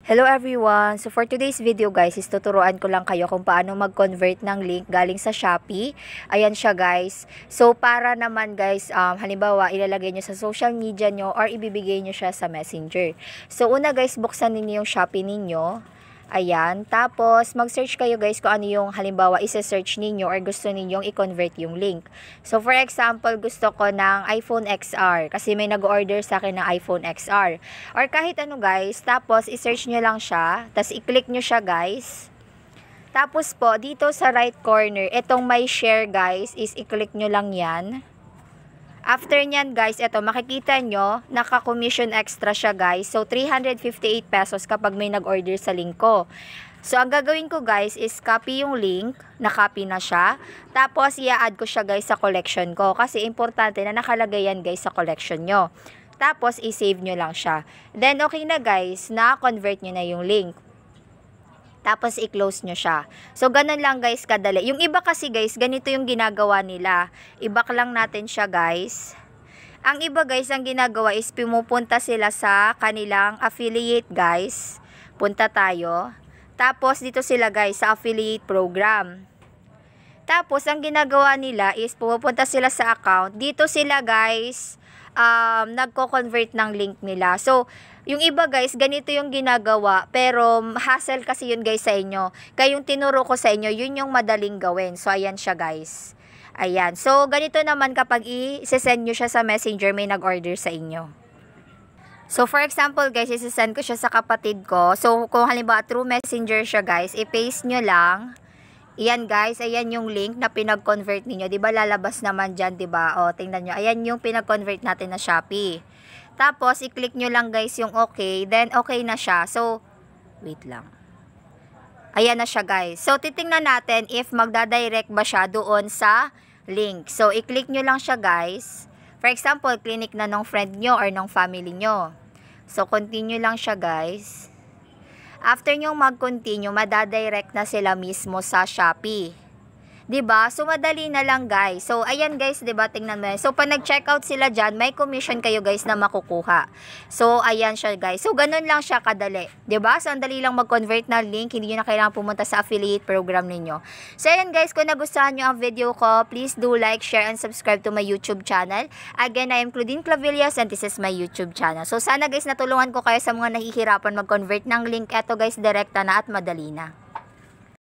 Hello everyone! So for today's video guys is tuturuan ko lang kayo kung paano mag-convert ng link galing sa Shopee. Ayan siya guys. So para naman guys, halimbawa ilalagay nyo sa social media nyo or ibibigay nyo siya sa messenger. So una guys, buksan ninyo yung Shopee ninyo. Ayan. Tapos, mag-search kayo guys kung ano yung halimbawa isa-search ninyo or gusto ninyong i-convert yung link. So, for example, gusto ko ng iPhone XR kasi may nag-order sa akin ng iPhone XR. Or kahit ano guys, tapos i-search nyo lang siya, tapos i-click nyo siya guys. Tapos po, dito sa right corner, itong my share guys, is i-click nyo lang yan. After nyan guys, ito makikita nyo, naka-commission extra siya guys. So 358 pesos kapag may nag-order sa link ko. So ang gagawin ko guys is copy yung link, na-copy na siya. Tapos i-add ko siya guys sa collection ko kasi importante na nakalagay yan guys sa collection nyo. Tapos i-save nyo lang siya. Then okay na guys, na-convert nyo na yung link. Tapos i-close nyo siya. So, ganun lang guys kadali. Yung iba kasi guys, ganito yung ginagawa nila. I-back lang natin siya guys. Ang iba guys, ang ginagawa is pumupunta sila sa kanilang affiliate guys. Punta tayo. Tapos dito sila guys sa affiliate program. Tapos ang ginagawa nila is pumupunta sila sa account. Dito sila guys nagko-convert ng link nila. So, yung iba guys, ganito yung ginagawa, pero hassle kasi yun guys sa inyo. Kaya yung tinuro ko sa inyo, yun yung madaling gawin. So, ayan siya guys. Ayan. So, ganito naman kapag i-send nyo siya sa messenger, may nag-order sa inyo. So, for example guys, i-send ko siya sa kapatid ko. So, kung halimbawa through messenger siya guys, i-paste nyo lang. Ayan guys, ayan yung link na pinag-convert niyo. 'Di ba lalabas naman diyan, 'di ba? O, tingnan niyo. Ayan yung pinag-convert natin na Shopee. Tapos i-click niyo lang guys yung okay, then okay na siya. So, wait lang. Ayan na siya guys. So, titingnan natin if magda-direct ba siya doon sa link. So, i-click niyo lang siya guys. For example, clinic na ng friend niyo or ng family niyo. So, continue lang siya guys. After nyo mag-continue, madadirect na sila mismo sa Shopee. 'Di ba? So, madali na lang guys. So, ayan guys, 'di ba? Tingnan mo. So, pag nag-checkout sila dyan, may commission kayo guys na makukuha. So, ayan siya guys. So, ganun lang siya kadali. 'Di ba? So, ang dali lang mag-convert na link. Hindi nyo na kailangan pumunta sa affiliate program ninyo. So, ayan guys, kung nagustuhan nyo ang video ko, please do like, share, and subscribe to my YouTube channel. Again, I am Claudine Clavillas and this is my YouTube channel. So, sana guys, natulungan ko kayo sa mga nahihirapan mag-convert ng link. Eto guys, direkta na at madali na.